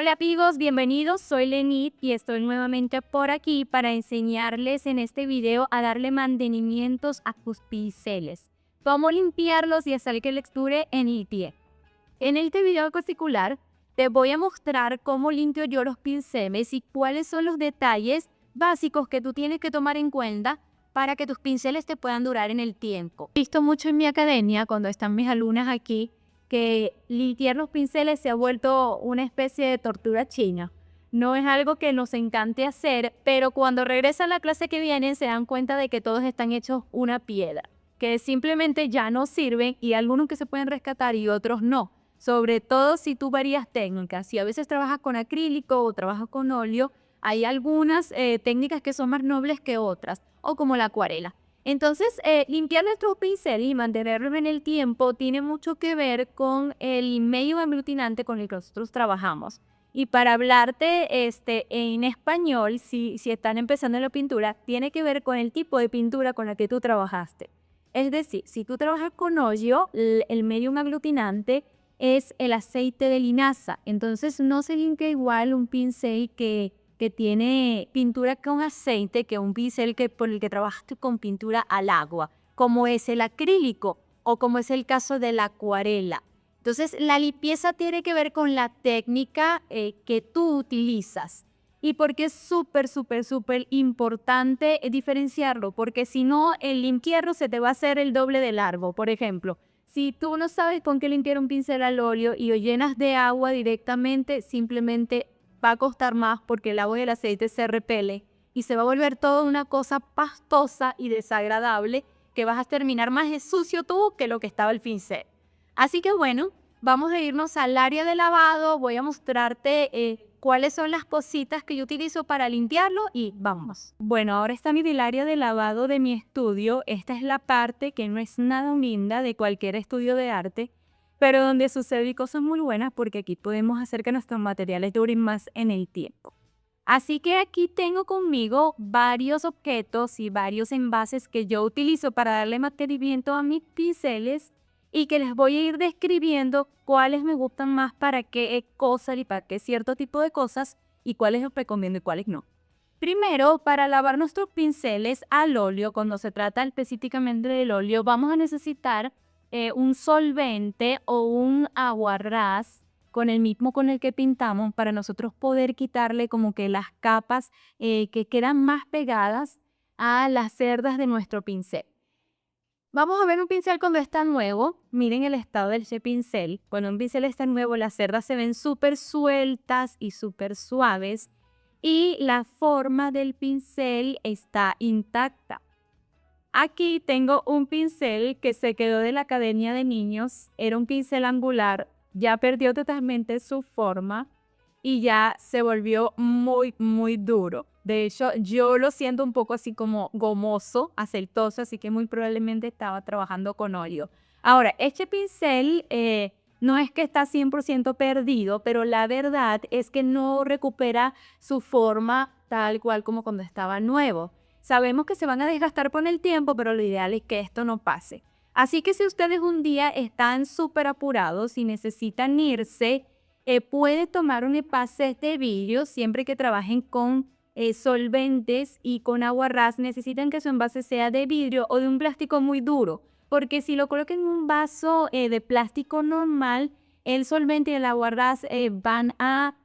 Hola amigos, bienvenidos, soy Lenit y estoy nuevamente por aquí para enseñarles en este video a darle mantenimientos a tus pinceles, cómo limpiarlos y hacer que les dure en el tiempo. En este video en particular te voy a mostrar cómo limpio yo los pinceles y cuáles son los detalles básicos que tú tienes que tomar en cuenta para que tus pinceles te puedan durar en el tiempo. He visto mucho en mi academia cuando están mis alumnas aquí que limpiar los pinceles se ha vuelto una especie de tortura china. No es algo que nos encante hacer, pero cuando regresan a la clase que vienen se dan cuenta de que todos están hechos una piedra, que simplemente ya no sirven y algunos que se pueden rescatar y otros no. Sobre todo si tú varías técnicas, si a veces trabajas con acrílico o trabajas con óleo, hay algunas técnicas que son más nobles que otras, o como la acuarela. Entonces, limpiar nuestros pinceles y mantenerlos en el tiempo tiene mucho que ver con el medio aglutinante con el que nosotros trabajamos. Y para hablarte en español, si están empezando en la pintura, tiene que ver con el tipo de pintura con la que tú trabajaste. Es decir, si tú trabajas con óleo, el medio aglutinante es el aceite de linaza. Entonces, no se limpia igual un pincel que tiene pintura con aceite que un pincel por el que trabajaste con pintura al agua, como es el acrílico o como es el caso de la acuarela. Entonces, la limpieza tiene que ver con la técnica que tú utilizas. Y porque es súper importante diferenciarlo, porque si no, el limpiarlo se te va a hacer el doble de largo. Por ejemplo, si tú no sabes con qué limpiar un pincel al óleo y lo llenas de agua directamente, simplemente va a costar más porque el agua y el aceite se repele y se va a volver toda una cosa pastosa y desagradable que vas a terminar más sucio tú que lo que estaba el pincel. Así que bueno, vamos a irnos al área de lavado, voy a mostrarte cuáles son las cositas que yo utilizo para limpiarlo y vamos. Bueno, ahora está en el área de lavado de mi estudio. Esta es la parte que no es nada linda de cualquier estudio de arte, pero donde suceden cosas muy buenas porque aquí podemos hacer que nuestros materiales duren más en el tiempo. Así que aquí tengo conmigo varios objetos y varios envases que yo utilizo para darle mantenimiento a mis pinceles y que les voy a ir describiendo cuáles me gustan más para qué cosas y para qué cierto tipo de cosas y cuáles los recomiendo y cuáles no. Primero, para lavar nuestros pinceles al óleo, cuando se trata específicamente del óleo, vamos a necesitar un solvente o un aguarrás con el mismo con el que pintamos para nosotros poder quitarle como que las capas que quedan más pegadas a las cerdas de nuestro pincel. Vamos a ver un pincel cuando está nuevo. Miren el estado de ese pincel. Cuando un pincel está nuevo, las cerdas se ven súper sueltas y súper suaves y la forma del pincel está intacta. Aquí tengo un pincel que se quedó de la academia de niños. Era un pincel angular, ya perdió totalmente su forma y ya se volvió muy duro. De hecho, yo lo siento un poco así como gomoso, aceitoso, así que muy probablemente estaba trabajando con óleo. Ahora, este pincel no es que está 100% perdido, pero la verdad es que no recupera su forma tal cual como cuando estaba nuevo. Sabemos que se van a desgastar con el tiempo, pero lo ideal es que esto no pase. Así que si ustedes un día están súper apurados y necesitan irse, puede tomar un envase de vidrio siempre que trabajen con solventes y con aguarrás. Necesitan que su envase sea de vidrio o de un plástico muy duro, porque si lo colocan en un vaso de plástico normal, el solvente y el aguarrás van a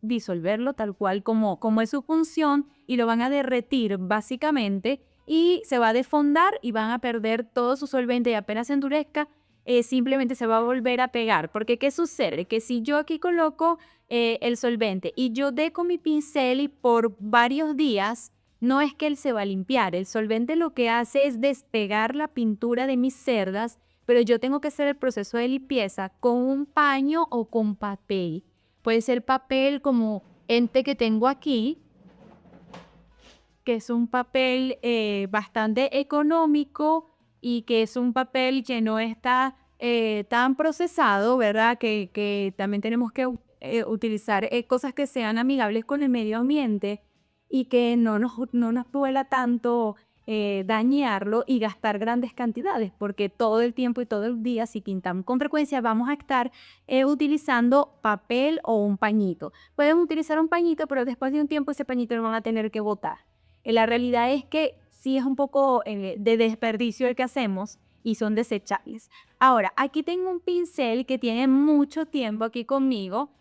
disolverlo tal cual como es su función y lo van a derretir básicamente y se va a desfondar y van a perder todo su solvente y apenas se endurezca, simplemente se va a volver a pegar. Porque ¿qué sucede? Que si yo aquí coloco el solvente y yo dejo mi pincel y por varios días, no es que él se va a limpiar. El solvente lo que hace es despegar la pintura de mis cerdas, pero yo tengo que hacer el proceso de limpieza con un paño o con papel. Puede ser papel como este que tengo aquí, que es un papel bastante económico y que es un papel que no está tan procesado, ¿verdad? Que también tenemos que utilizar cosas que sean amigables con el medio ambiente y que no nos duela tanto dañarlo y gastar grandes cantidades, porque todo el tiempo y todo el día, si pintamos con frecuencia, vamos a estar utilizando papel o un pañito. Pueden utilizar un pañito, pero después de un tiempo ese pañito lo van a tener que botar. La realidad es que sí es un poco de desperdicio el que hacemos y son desechables. Ahora, aquí tengo un pincel que tiene mucho tiempo aquí conmigo,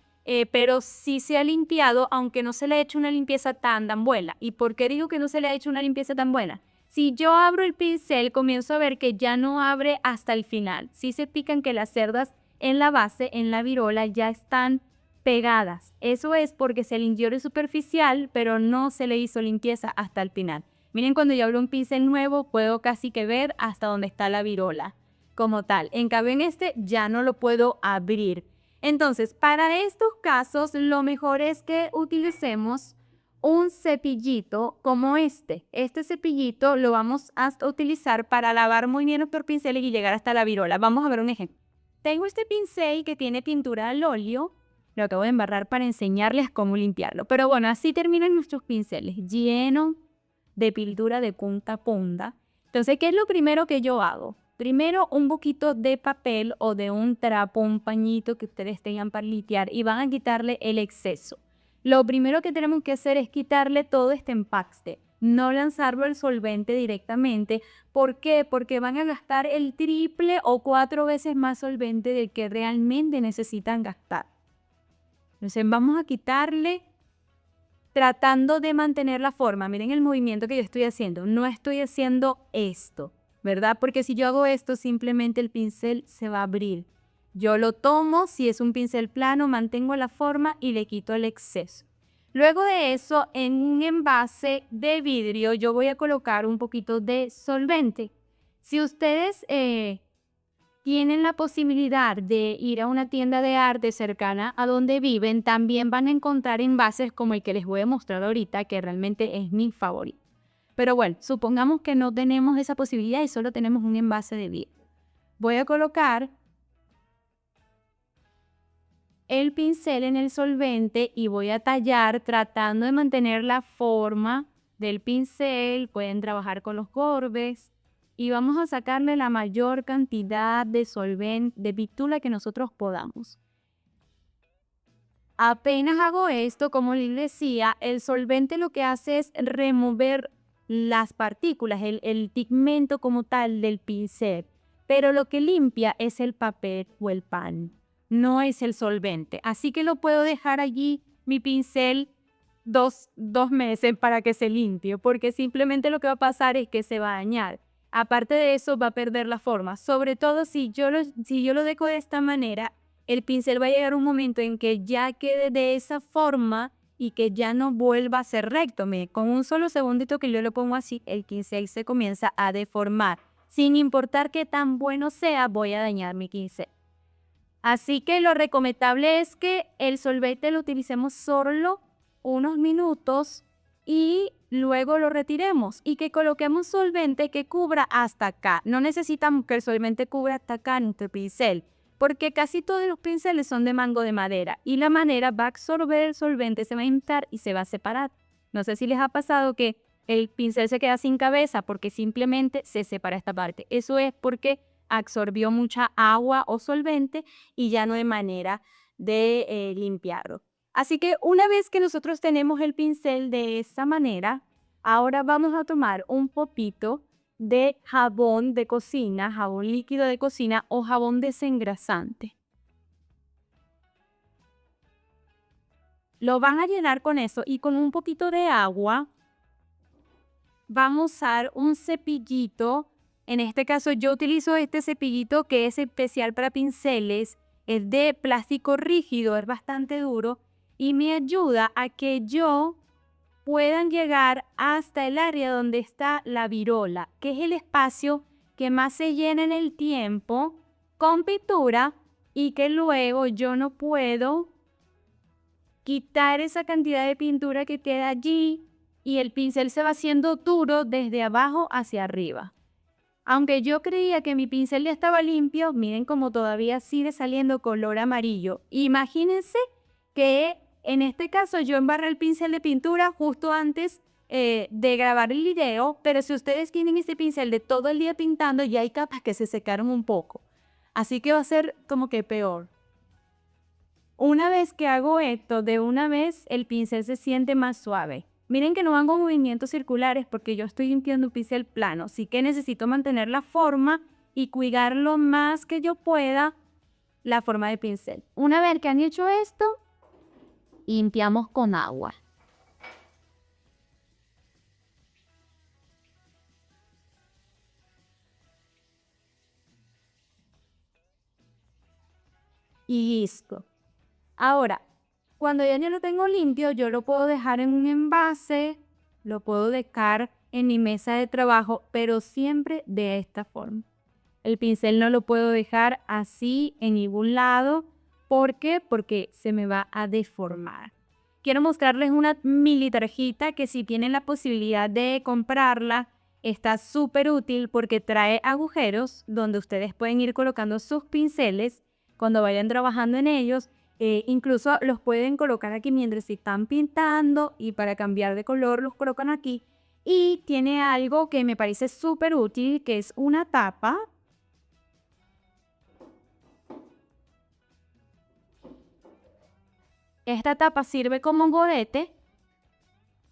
pero sí se ha limpiado, aunque no se le ha hecho una limpieza tan buena. ¿Y por qué digo que no se le ha hecho una limpieza tan buena? Si yo abro el pincel, comienzo a ver que ya no abre hasta el final. Sí se pican que las cerdas en la base, en la virola, ya están pegadas. Eso es porque se limpió de superficial, pero no se le hizo limpieza hasta el final. Miren, cuando yo abro un pincel nuevo, puedo casi que ver hasta dónde está la virola como tal. En cambio, en este ya no lo puedo abrir. Entonces, para estos casos, lo mejor es que utilicemos un cepillito como este. Este cepillito lo vamos a utilizar para lavar muy bien nuestros pinceles y llegar hasta la virola. Vamos a ver un ejemplo. Tengo este pincel que tiene pintura al óleo. Lo acabo de embarrar para enseñarles cómo limpiarlo. Pero bueno, así terminan nuestros pinceles, llenos de pintura de punta a punta. Entonces, ¿qué es lo primero que yo hago? Primero, un poquito de papel o de un trapo, un pañito que ustedes tengan para limpiar y van a quitarle el exceso. Lo primero que tenemos que hacer es quitarle todo este empaste, no lanzarlo al solvente directamente. ¿Por qué? Porque van a gastar el triple o 4 veces más solvente del que realmente necesitan gastar. Entonces vamos a quitarle tratando de mantener la forma. Miren el movimiento que yo estoy haciendo. No estoy haciendo esto, ¿verdad? Porque si yo hago esto, simplemente el pincel se va a abrir. Yo lo tomo, si es un pincel plano, mantengo la forma y le quito el exceso. Luego de eso, en un envase de vidrio, yo voy a colocar un poquito de solvente. Si ustedes tienen la posibilidad de ir a una tienda de arte cercana a donde viven, también van a encontrar envases como el que les voy a mostrar ahorita, que realmente es mi favorito. Pero bueno, supongamos que no tenemos esa posibilidad y solo tenemos un envase de vidrio. Voy a colocar el pincel en el solvente y voy a tallar tratando de mantener la forma del pincel. Pueden trabajar con los bordes y vamos a sacarle la mayor cantidad de solvente, de pintura que nosotros podamos. Apenas hago esto, como les decía, el solvente lo que hace es remover las partículas, el pigmento como tal del pincel, pero lo que limpia es el papel o el pan, no es el solvente. Así que lo puedo dejar allí, mi pincel, dos meses para que se limpie, porque simplemente lo que va a pasar es que se va a dañar. Aparte de eso, va a perder la forma, sobre todo si yo lo dejo de esta manera. El pincel va a llegar un momento en que ya quede de esa forma y que ya no vuelva a ser recto. Mire, con un solo segundito que yo lo pongo así, el pincel se comienza a deformar. Sin importar qué tan bueno sea, voy a dañar mi pincel. Así que lo recomendable es que el solvente lo utilicemos solo unos minutos y luego lo retiremos y que coloquemos solvente que cubra hasta acá. No necesitamos que el solvente cubra hasta acá nuestro pincel, porque casi todos los pinceles son de mango de madera y la madera va a absorber el solvente, se va a inflar y se va a separar. No sé si les ha pasado que el pincel se queda sin cabeza porque simplemente se separa esta parte. Eso es porque absorbió mucha agua o solvente y ya no hay manera de limpiarlo. Así que una vez que nosotros tenemos el pincel de esta manera, ahora vamos a tomar un poquito de jabón de cocina, jabón líquido de cocina o jabón desengrasante. Lo van a llenar con eso y con un poquito de agua vamos a usar un cepillito. En este caso yo utilizo este cepillito que es especial para pinceles, es de plástico rígido, es bastante duro y me ayuda a que yo puedan llegar hasta el área donde está la virola, que es el espacio que más se llena en el tiempo con pintura y que luego yo no puedo quitar esa cantidad de pintura que queda allí y el pincel se va haciendo duro desde abajo hacia arriba. Aunque yo creía que mi pincel ya estaba limpio, miren cómo todavía sigue saliendo color amarillo. Imagínense que en este caso yo embarré el pincel de pintura justo antes de grabar el video, pero si ustedes tienen este pincel de todo el día pintando, ya hay capas que se secaron un poco. Así que va a ser como que peor. Una vez que hago esto, de una vez el pincel se siente más suave. Miren que no hago movimientos circulares porque yo estoy limpiando un pincel plano, así que necesito mantener la forma y cuidar lo más que yo pueda la forma del pincel. Una vez que han hecho esto, limpiamos con agua. Y listo. Ahora, cuando ya yo lo tengo limpio, yo lo puedo dejar en un envase, lo puedo dejar en mi mesa de trabajo, pero siempre de esta forma. El pincel no lo puedo dejar así en ningún lado. ¿Por qué? Porque se me va a deformar. Quiero mostrarles una mini tarjeta que si tienen la posibilidad de comprarla, está súper útil porque trae agujeros donde ustedes pueden ir colocando sus pinceles cuando vayan trabajando en ellos. Incluso los pueden colocar aquí mientras están pintando y para cambiar de color los colocan aquí. Y tiene algo que me parece súper útil, que es una tapa. Esta tapa sirve como un gorete.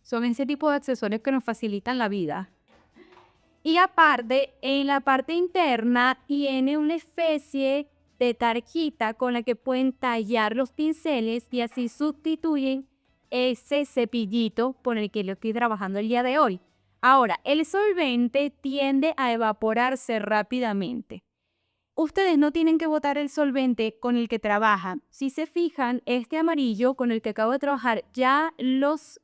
Son ese tipo de accesorios que nos facilitan la vida. Y aparte, en la parte interna tiene una especie de tarjeta con la que pueden tallar los pinceles y así sustituyen ese cepillito con el que yo estoy trabajando el día de hoy. Ahora, el solvente tiende a evaporarse rápidamente. Ustedes no tienen que botar el solvente con el que trabajan. Si se fijan, este amarillo con el que acabo de trabajar, ya los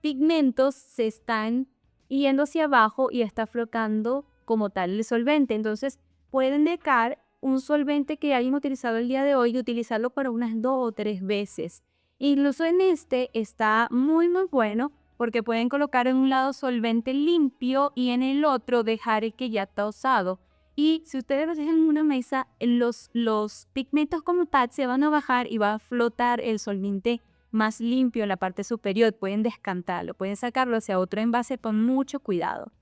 pigmentos se están yendo hacia abajo y está flotando como tal el solvente. Entonces pueden dejar un solvente que hayan utilizado el día de hoy y utilizarlo para unas 2 o 3 veces. Incluso en este está muy bueno porque pueden colocar en un lado solvente limpio y en el otro dejar el que ya está usado. Y si ustedes lo dejan en una mesa, los pigmentos como tal se van a bajar y va a flotar el solvente más limpio en la parte superior. Pueden descantarlo, pueden sacarlo hacia otro envase con mucho cuidado.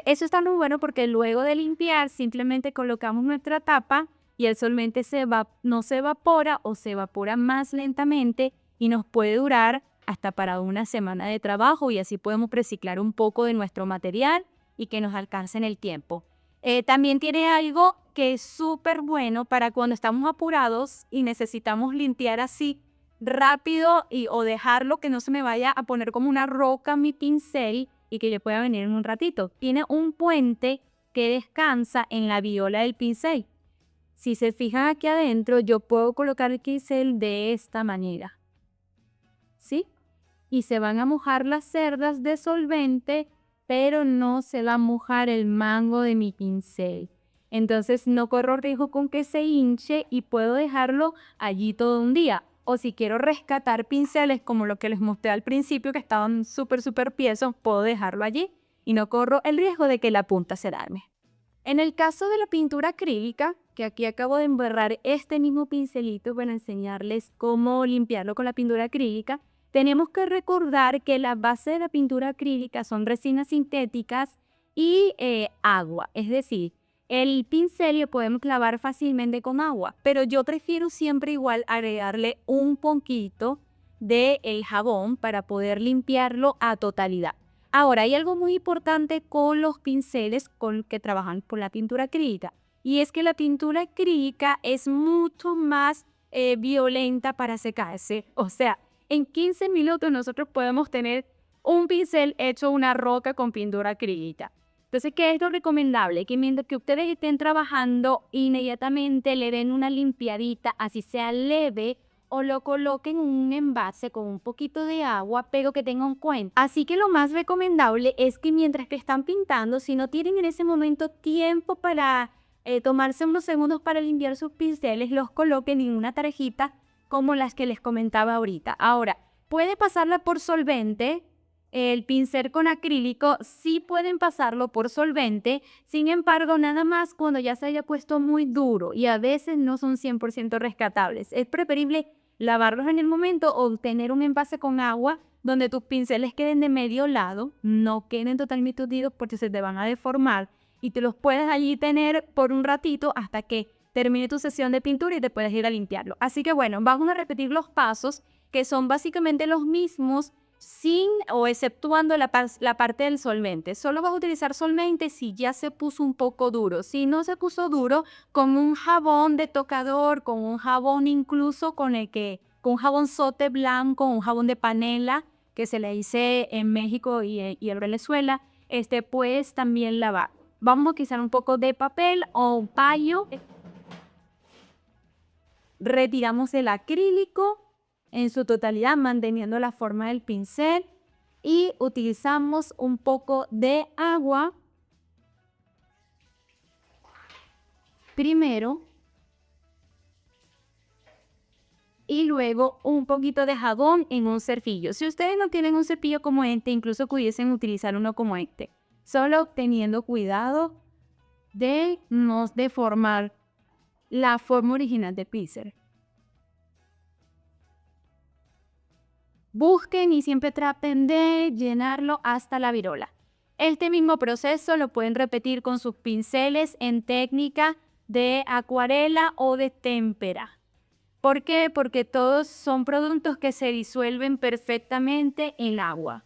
Eso está muy bueno porque luego de limpiar simplemente colocamos nuestra tapa y el solvente no se evapora o se evapora más lentamente y nos puede durar hasta para una semana de trabajo y así podemos reciclar un poco de nuestro material y que nos alcance en el tiempo. También tiene algo que es súper bueno para cuando estamos apurados y necesitamos limpiar así rápido o dejarlo que no se me vaya a poner como una roca mi pincel y que yo pueda venir en un ratito. Tiene un puente que descansa en la viola del pincel. Si se fijan aquí adentro, yo puedo colocar el pincel de esta manera. ¿Sí? Y se van a mojar las cerdas de solvente, pero no se va a mojar el mango de mi pincel. Entonces no corro riesgo con que se hinche y puedo dejarlo allí todo un día. O si quiero rescatar pinceles como lo que les mostré al principio que estaban súper tiesos, puedo dejarlo allí y no corro el riesgo de que la punta se dañe. En el caso de la pintura acrílica, que aquí acabo de embarrar este mismo pincelito para enseñarles cómo limpiarlo con la pintura acrílica, tenemos que recordar que la base de la pintura acrílica son resinas sintéticas y agua. Es decir, el pincel lo podemos clavar fácilmente con agua, pero yo prefiero siempre igual agregarle un poquito del jabón para poder limpiarlo a totalidad. Ahora, hay algo muy importante con los pinceles con que trabajan con la pintura acrílica, y es que la pintura acrílica es mucho más violenta para secarse. O sea, en 15 minutos nosotros podemos tener un pincel hecho una roca con pintura acrílica. Entonces, ¿qué es lo recomendable? Que mientras que ustedes estén trabajando, inmediatamente le den una limpiadita, así sea leve, o lo coloquen en un envase con un poquito de agua, pero que tengan en cuenta. Así que lo más recomendable es que mientras que están pintando, si no tienen en ese momento tiempo para tomarse unos segundos para limpiar sus pinceles, los coloquen en una tarjeta como las que les comentaba ahorita. Ahora, puede pasarla por solvente. El pincel con acrílico sí pueden pasarlo por solvente, sin embargo, nada más cuando ya se haya puesto muy duro y a veces no son 100% rescatables. Es preferible lavarlos en el momento o tener un envase con agua donde tus pinceles queden de medio lado, no queden totalmente hundidos porque se te van a deformar y te los puedes allí tener por un ratito hasta que termine tu sesión de pintura y te puedes ir a limpiarlo. Así que bueno, vamos a repetir los pasos que son básicamente los mismos sin o exceptuando la parte del solvente. Solo vas a utilizar solvente si ya se puso un poco duro. Si no se puso duro, con un jabón de tocador, con un jabón incluso con un jabón sote blanco, un jabón de panela que se le hice en México y en Venezuela, puedes también lavar. Vamos a utilizar un poco de papel o un paño. Retiramos el acrílico en su totalidad, manteniendo la forma del pincel, y utilizamos un poco de agua primero y luego un poquito de jabón en un cepillo. Si ustedes no tienen un cepillo como este, incluso pudiesen utilizar uno como este, solo teniendo cuidado de no deformar la forma original del pincel. Busquen y siempre traten de llenarlo hasta la virola. Este mismo proceso lo pueden repetir con sus pinceles en técnica de acuarela o de témpera. ¿Por qué? Porque todos son productos que se disuelven perfectamente en agua.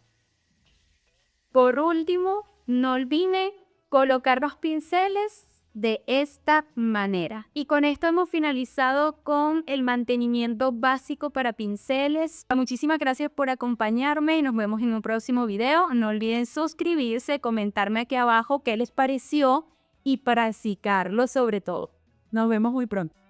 Por último, no olviden colocar los pinceles de esta manera. Y con esto hemos finalizado con el mantenimiento básico para pinceles. Muchísimas gracias por acompañarme y nos vemos en un próximo video. No olviden suscribirse, comentarme aquí abajo qué les pareció y practicarlo sobre todo. Nos vemos muy pronto.